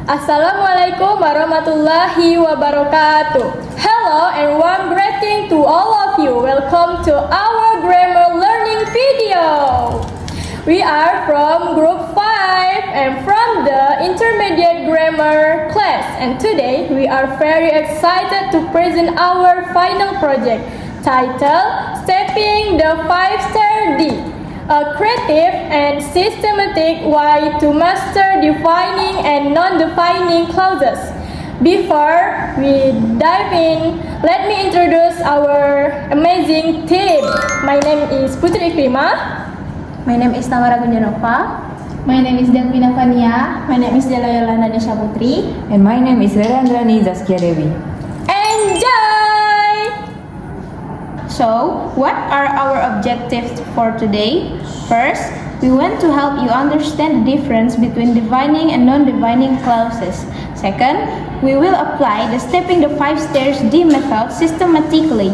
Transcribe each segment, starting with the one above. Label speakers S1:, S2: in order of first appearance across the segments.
S1: Assalamualaikum warahmatullahi wabarakatuh. Hello and warm greeting to all of you. Welcome to our grammar learning video. We are from group 5 and from the intermediate grammar class, and today we are very excited to present our final project titled Stepping the 5-Star D, a creative and systematic way to master defining and non-defining clauses. Before we dive in, let me introduce our amazing team. My name is Putri Ikrima.
S2: My name is Tamara Gunjanova.
S3: My name is Delvina Fania.
S2: My name is Jalayola Nanisha Putri.
S4: And my name is Rendrani Zaskia Dewi.
S1: Enjoy!
S2: So, what are our objectives for today? First, we want to help you understand the difference between defining and non-defining clauses. Second, we will apply the Stepping the 5 Stairs D method systematically.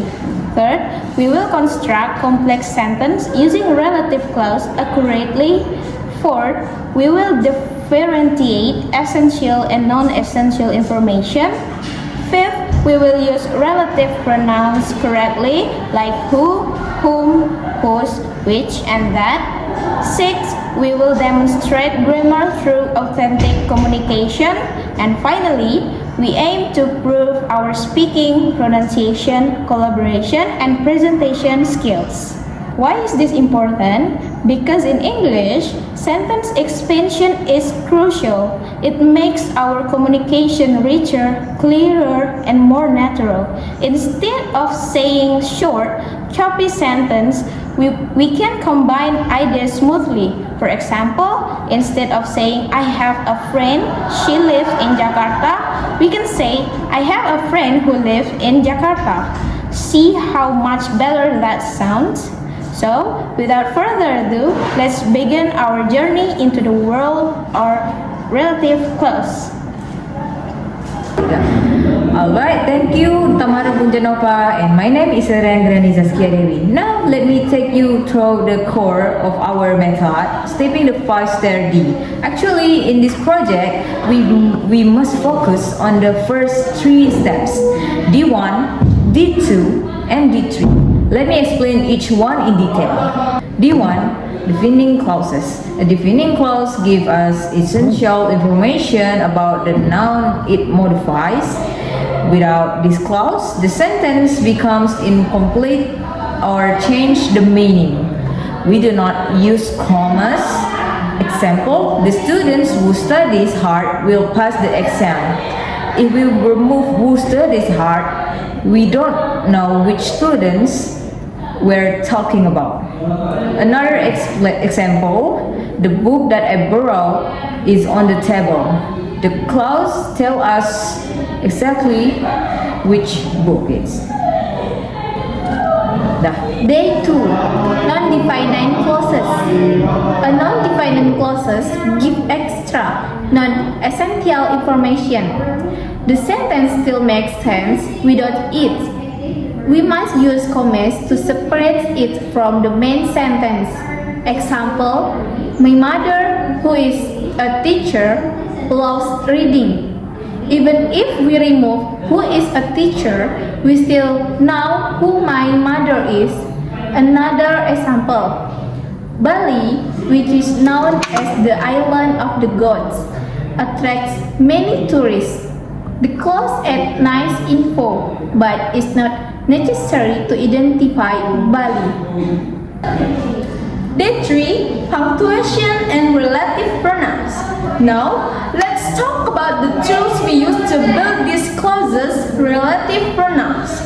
S2: Third, we will construct complex sentence using relative clause accurately. Fourth, we will differentiate essential and non-essential information. Fifth, we will use relative pronouns correctly, like who, whom, whose, which, and that. Sixth, we will demonstrate grammar through authentic communication. And finally, we aim to prove our speaking, pronunciation, collaboration, and presentation skills. Why is this important? Because in English, sentence expansion is crucial. It makes our communication richer, clearer, and more natural. Instead of saying short, choppy sentence, we can combine ideas smoothly. For example, instead of saying I have a friend, she lives in Jakarta, we can say I have a friend who lives in Jakarta. See how much better that sounds? So, without further ado, let's begin our journey into the world of relative clause.
S4: Alright, thank you Tamara Gunjanova, and my name is Rendrani Zaskia Dewi. Now let me take you through the core of our method, Stepping the 5-Star D. Actually, in this project, we must focus on the first 3 steps, D1, D2, and D3. Let me explain each one in detail. D1, defining clauses. A defining clause gives us essential information about the noun it modifies. Without this clause, the sentence becomes incomplete or change the meaning. We do not use commas. Example, the students who studies hard will pass the exam. If we remove who studies hard, we don't know which students we're talking about. Another example, the book that I borrowed is on the table. The clause tells us exactly which book it is.
S3: Day 2. Non-defining clauses. A non-defining clauses give extra, non-essential information. The sentence still makes sense without it. We must use commas to separate it from the main sentence. Example, my mother, who is a teacher, loves reading. Even if we remove who is a teacher, we still know who my mother is. Another example, Bali, which is known as the island of the gods, attracts many tourists. The clause adds nice info, but it's not necessary to identify Bali.
S1: Day 3, punctuation and relative pronouns. Now, let's talk about the tools we use to build these clauses, relative pronouns.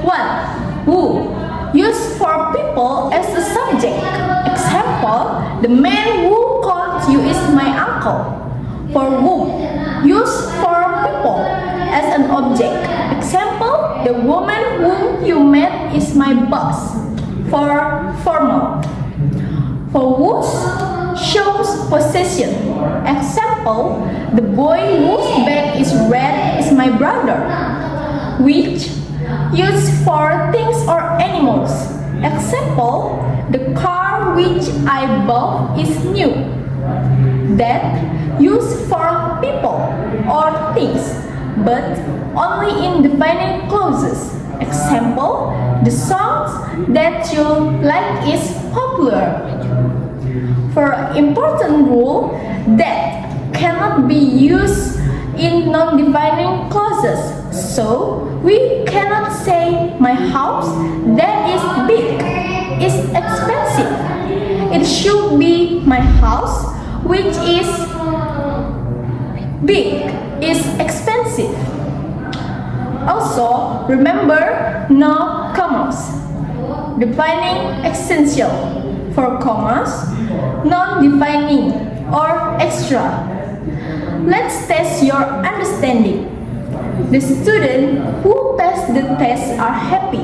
S1: 1. Who, used for people as a subject. Example, the man who called you is my uncle. For whom, used for people as an object. Example, the woman whom you met is my boss. For formal. For whose, shows possession. Example, the boy whose bag is red is my brother. Which, used for things or animals. Example, the car which I bought is new. That, used for people or things, but only in defining clauses. Example, the songs that you like is popular. For important rule that cannot be used in non-defining clauses. So we cannot say my house that is big is expensive. It should be my house which is big is expensive. Also, remember no commas. Defining essential for commas, non-defining or extra. Let's test your understanding. The students who pass the test are happy.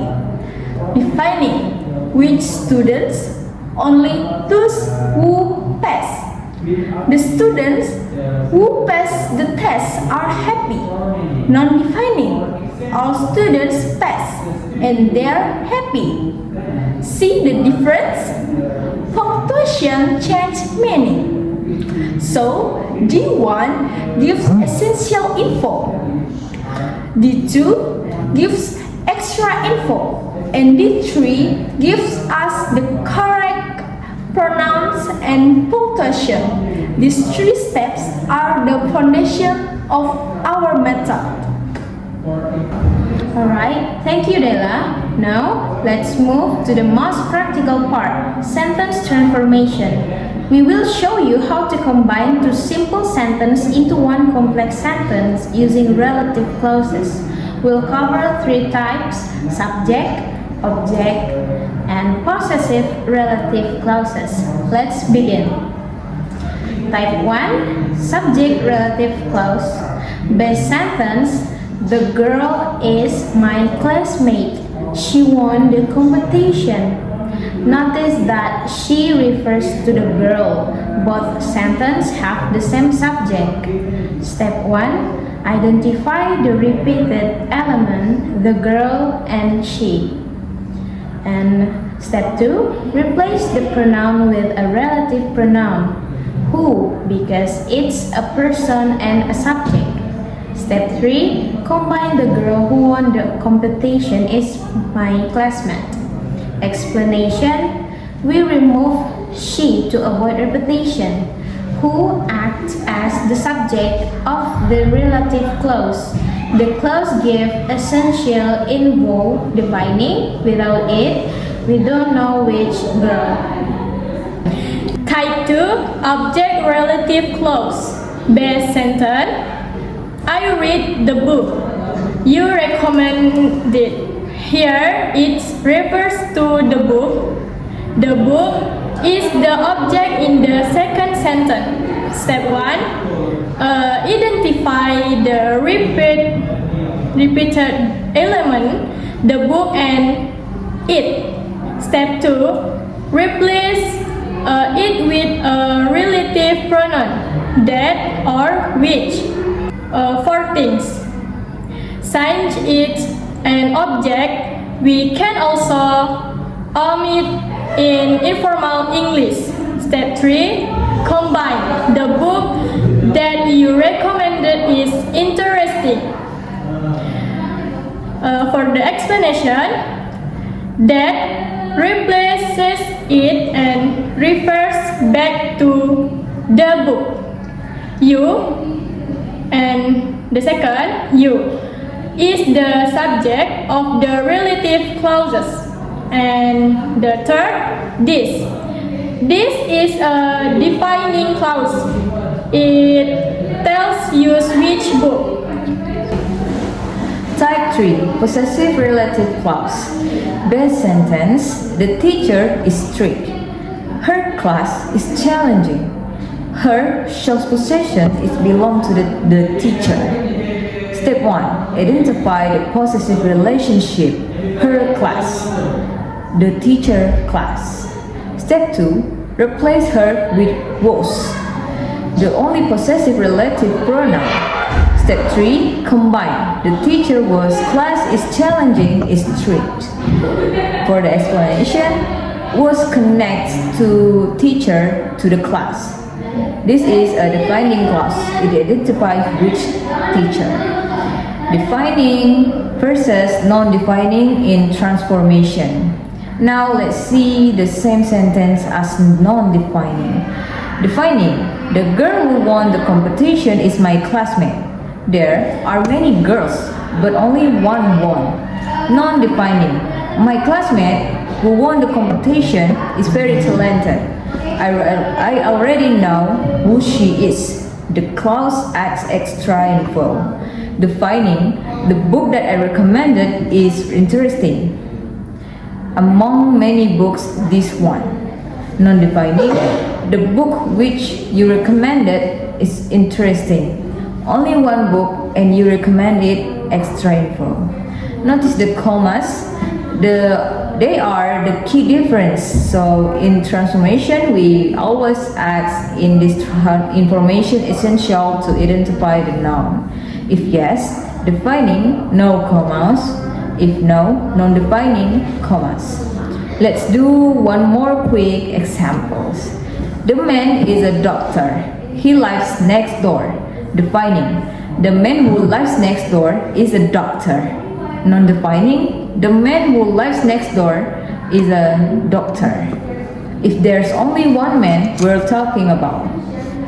S1: Defining which students, only those who pass. The students who pass the test are happy. Non-defining, all students pass and they're happy. See the difference? Punctuation changes meaning. So, D1 gives essential info. D2 gives extra info. And D3 gives us the correct pronouns and punctuation. These three steps are the foundation of our method.
S2: Alright, thank you Della. Now, let's move to the most practical part, sentence transformation. We will show you how to combine two simple sentences into one complex sentence using relative clauses. We'll cover three types: subject, object, and possessive relative clauses. Let's begin. Type 1, subject relative clause. Base sentence: the girl is my classmate. She won the competition. Notice that she refers to the girl. Both sentences have the same subject. Step 1. Identify the repeated element, the girl and she. And step 2. Replace the pronoun with a relative pronoun, who, because it's a person and a subject. Step 3. Combine the girl who won the competition is my classmate. Explanation. We remove she to avoid repetition. Who acts as the subject of the relative clause. The clause gives essential info defining. Without it, we don't know which girl.
S1: Type 2, object relative clause. Base sentence: I read the book. You recommend it. Here it refers to the book. The book is the object in the second sentence. Step 1. Identify the repeated element, the book and it. Step 2. Replace it with a relative pronoun, that or which. 4 things. Since it's an object, we can also omit in informal English. Step 3. Combine. The book that you recommended is interesting. For the explanation, that replaces it and refers back to the book. You, and the second, you, is the subject of the relative clauses. And the third, this. This is a defining clause. It tells you which book.
S4: Type 3, possessive relative clause. Base sentence: the teacher is strict. Her class is challenging. Her shows possession is belong to the teacher. Step 1. Identify the possessive relationship. Her class. The teacher class. Step 2. Replace her with was. The only possessive relative pronoun. Step 3. Combine. The teacher was class is challenging is strict. For the explanation, was connects to teacher to the class. This is a defining clause. It identifies which teacher. Defining versus non-defining in transformation. Now let's see the same sentence as non-defining. Defining. The girl who won the competition is my classmate. There are many girls, but only one won. Non-defining. My classmate who won the competition is very talented. I already know who she is. The clause adds extra info. Defining. The book that I recommended is interesting. Among many books, this one. Non-defining. The book which you recommended is interesting. Only one book and you recommend it, extra info. Notice the commas. They are the key difference. So in transformation, we always add in this information essential to identify the noun. If yes, defining, no commas. If no, non-defining, commas. Let's do one more quick examples. The man is a doctor. He lives next door. Defining. The man who lives next door is a doctor. Non-defining. The man who lives next door is a doctor. If there's only one man we're talking about,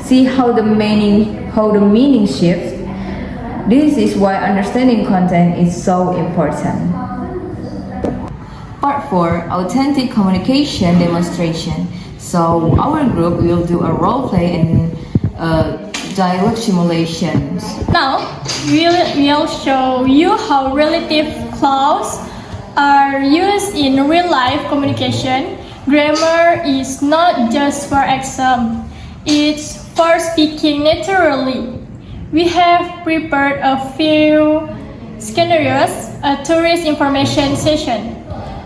S4: see how the meaning shifts. This is why understanding content is so important. Part 4, authentic communication demonstration. So our group will do a role play and dialogue simulations.
S5: Now, we'll show you how relative clauses are used in real-life communication. Grammar is not just for exam, it's for speaking naturally. We have prepared a few scenarios, a tourist information session,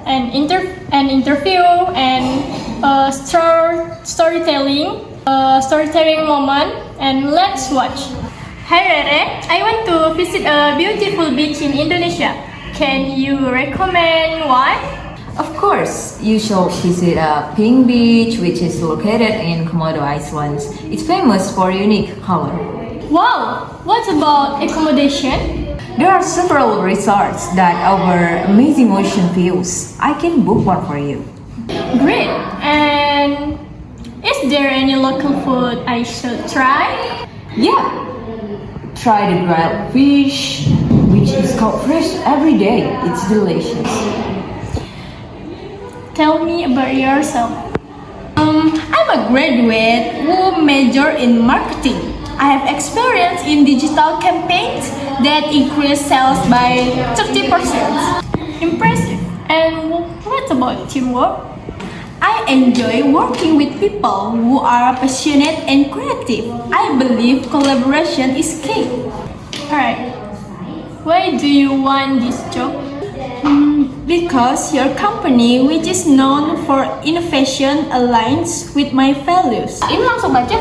S5: an interview, and a storytelling moment, and let's watch. Hi Rere, I want to visit a beautiful beach in Indonesia. Can you recommend one?
S4: Of course, you should visit a pink beach which is located in Komodo Islands. It's famous for unique color.
S5: Wow, what about accommodation?
S4: There are several resorts that offer amazing ocean views. I can book one for you.
S5: Great, and is there any local food I should try?
S4: Yeah, try the grilled fish, which is caught fresh every day. It's delicious.
S5: Tell me about yourself.
S1: I'm a graduate who majored in marketing. I have experience in digital campaigns that increase sales by 30%.
S5: Impressive. And what about teamwork?
S1: I enjoy working with people who are passionate and creative. I believe collaboration is key.
S5: Alright. Why do you want this job?
S1: Because your company, which is known for innovation, aligns with my values.
S2: Ini langsung baca.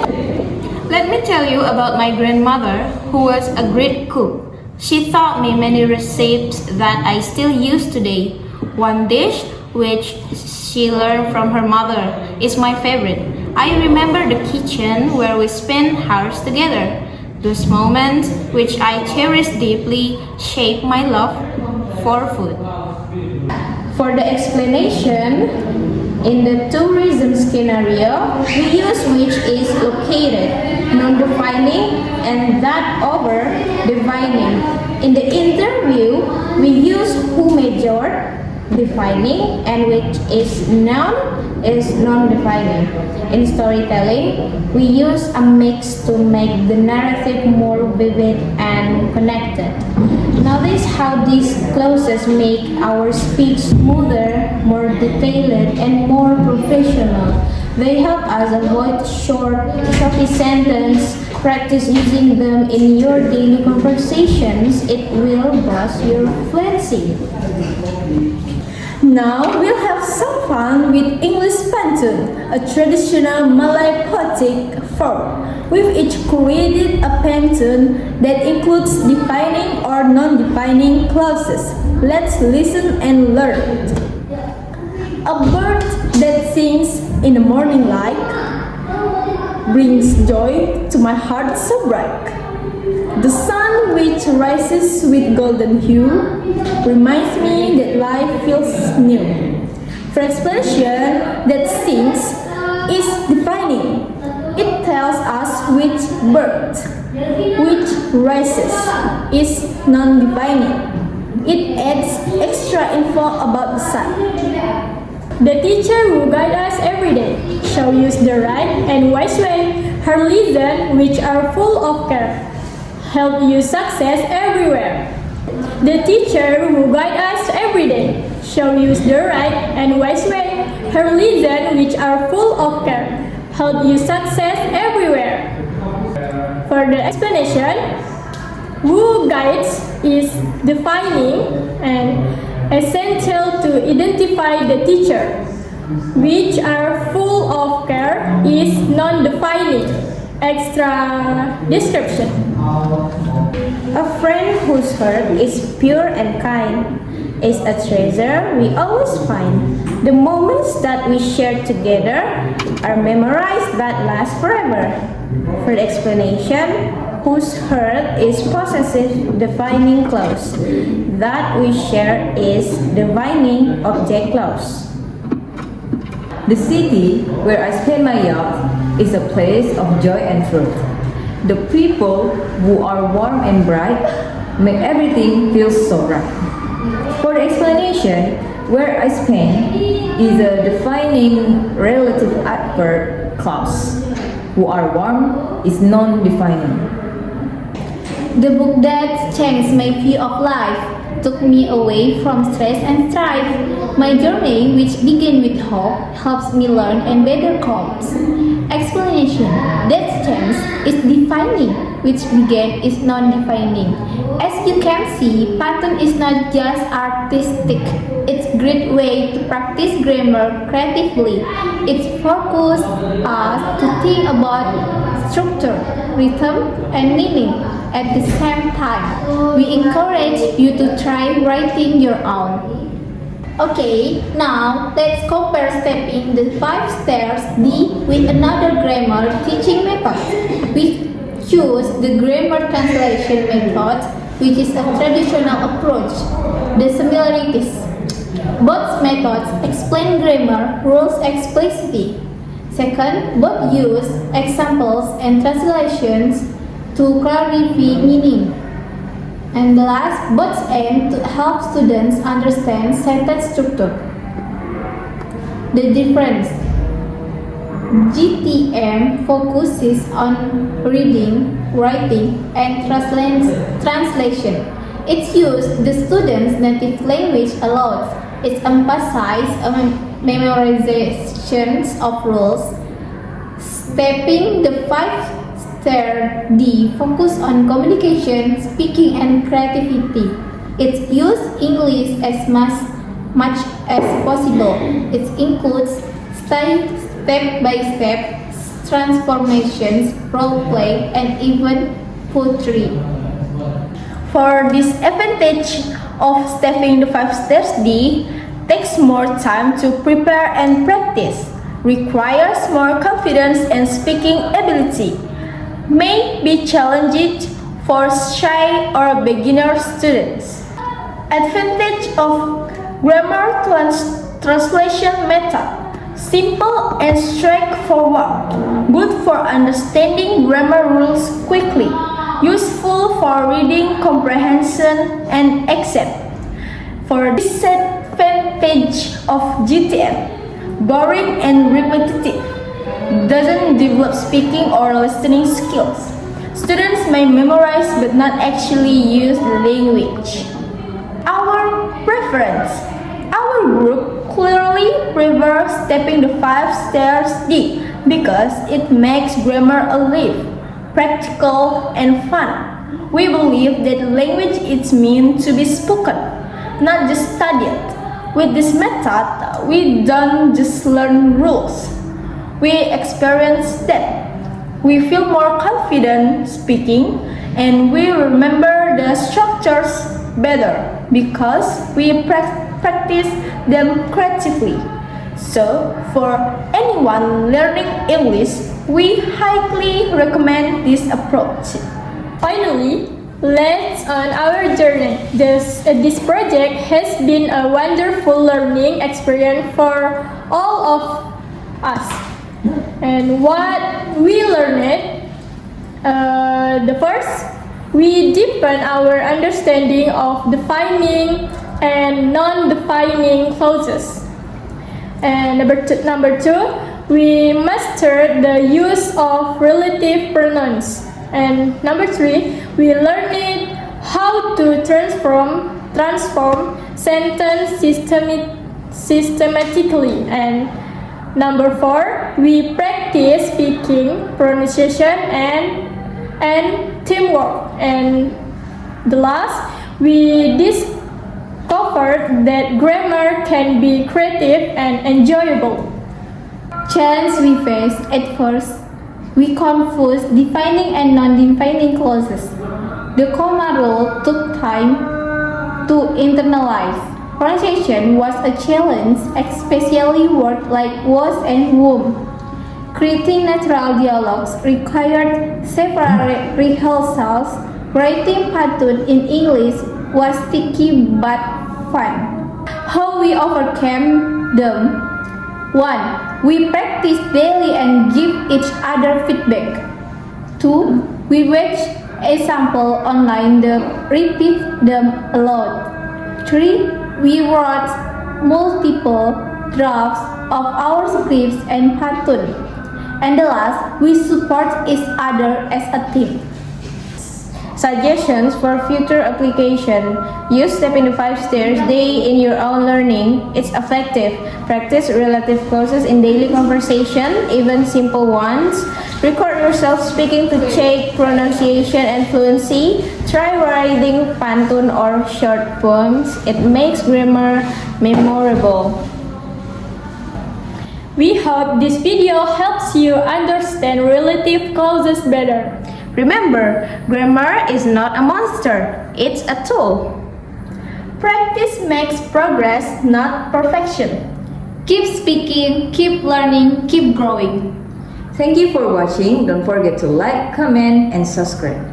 S2: Let me tell you about my grandmother, who was a great cook. She taught me many recipes that I still use today. One dish, which she learned from her mother, is my favorite. I remember the kitchen where we spent hours together. Those moments, which I cherish deeply, shape my love for food.
S3: For the explanation, in the tourism scenario, we use which is located, non-defining, and that over defining. In the interview, we use who majored, defining, and which is non-defining. In storytelling, we use a mix to make the narrative more vivid and connected. Notice how these clauses make our speech smoother, more detailed, and more professional. They help us avoid choppy sentences. Practice using them in your daily conversations. It will boost your fluency.
S1: Now we'll have some fun with English pantun, a traditional Malay poetic form. We've each created a pantun that includes defining or non-defining clauses. Let's listen and learn. A bird that sings in the morning light. brings joy to my heart so bright. The sun which rises with golden hue reminds me that life feels new. For explanation that sings is defining. It tells us which bird, which rises, is non-defining. It adds extra info about the sun.
S5: The teacher who guide us every day shall use the right and wise way, her lessons which are full of care, help you success everywhere. The teacher who guide us every day shall use the right and wise way, her lessons which are full of care, help you success everywhere. For the explanation, who guides is defining and essential to identify the teacher, which are full of care is non-defining, extra description.
S2: A friend whose heart is pure and kind is a treasure we always find. The moments that we share together are memories that last forever. For the explanation, whose heart is possessive defining clause. That we share is defining object clause.
S4: The city where I spend my youth is a place of joy and truth. The people who are warm and bright make everything feel so right. For the explanation, where I spend is a defining relative adverb clause. Who are warm is non-defining.
S3: The book that changed my view of life took me away from stress and strife. My journey, which began with hope, helps me learn and better cope. Explanation: that change is defining, which began is non-defining. As you can see, pattern is not just artistic. It's a great way to practice grammar creatively. It's focused us to think about structure, rhythm, and meaning. At the same time, we encourage you to try writing your own. Okay, now let's compare stepping the 5 stairs D with another grammar teaching method. We choose the grammar translation method, which is a traditional approach. The similarities. Both methods explain grammar rules explicitly. Second, both use examples and translations to clarify meaning. And the last, both aim to help students understand sentence structure. The difference: GTM focuses on reading, writing, and translation. It uses the student's native language a lot. It emphasizes memorization of rules. Stepping the 5 stair D focus on communication, speaking, and creativity. It uses English as much as possible. It includes step-by-step transformations, role play, and even poetry.
S1: For this advantage of stepping the 5 stairs D, takes more time to prepare and practice, requires more confidence and speaking ability, may be challenging for shy or beginner students. Advantage of grammar translation method: simple and straightforward, good for understanding grammar rules quickly, useful for reading comprehension and accept. For disadvantage of GTM: boring and repetitive, doesn't develop speaking or listening skills. Students may memorize but not actually use the language. Our preference: our group clearly prefers stepping the 5 stairs D because it makes grammar alive, practical, and fun. We believe that language is meant to be spoken, not just studied. With this method, we don't just learn rules. We experience that. We feel more confident speaking, and we remember the structures better because we practice them creatively. So, for anyone learning English, We highly recommend this approach.
S5: Finally, let's on our journey. This project has been a wonderful learning experience for all of us. And what we learned, the first, we deepen our understanding of defining and non-defining clauses. And number two, we mastered the use of relative pronouns. And number three, we learned how to transform sentence systematically. And number four, we practice speaking, pronunciation, and teamwork. And the last, we discovered that grammar can be creative and enjoyable.
S3: Challenge we faced at first, we confused defining and non-defining clauses. The comma rule took time to internalize. Pronunciation was a challenge, especially words like was and womb. Creating natural dialogues required several rehearsals. Writing pantun in English was tricky but fun. How we overcame them? 1. We practice daily and give each other feedback. 2. We watch example online and repeat them aloud. 3. We wrote multiple drafts of our scripts and pantun. And the last, we support each other as a team.
S2: Suggestions for future application. Use stepping the 5 steps day in your own learning. It's effective. Practice relative clauses in daily conversation, even simple ones. Record yourself speaking to check pronunciation and fluency. Try writing pantun or short poems. It makes grammar memorable.
S5: We hope this video helps you understand relative clauses better.
S2: Remember, grammar is not a monster. It's a tool.
S1: Practice makes progress, not perfection.
S3: Keep speaking, keep learning, keep growing.
S4: Thank you for watching. Don't forget to like, comment, and subscribe.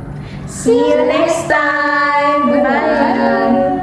S1: See you next time. Goodbye.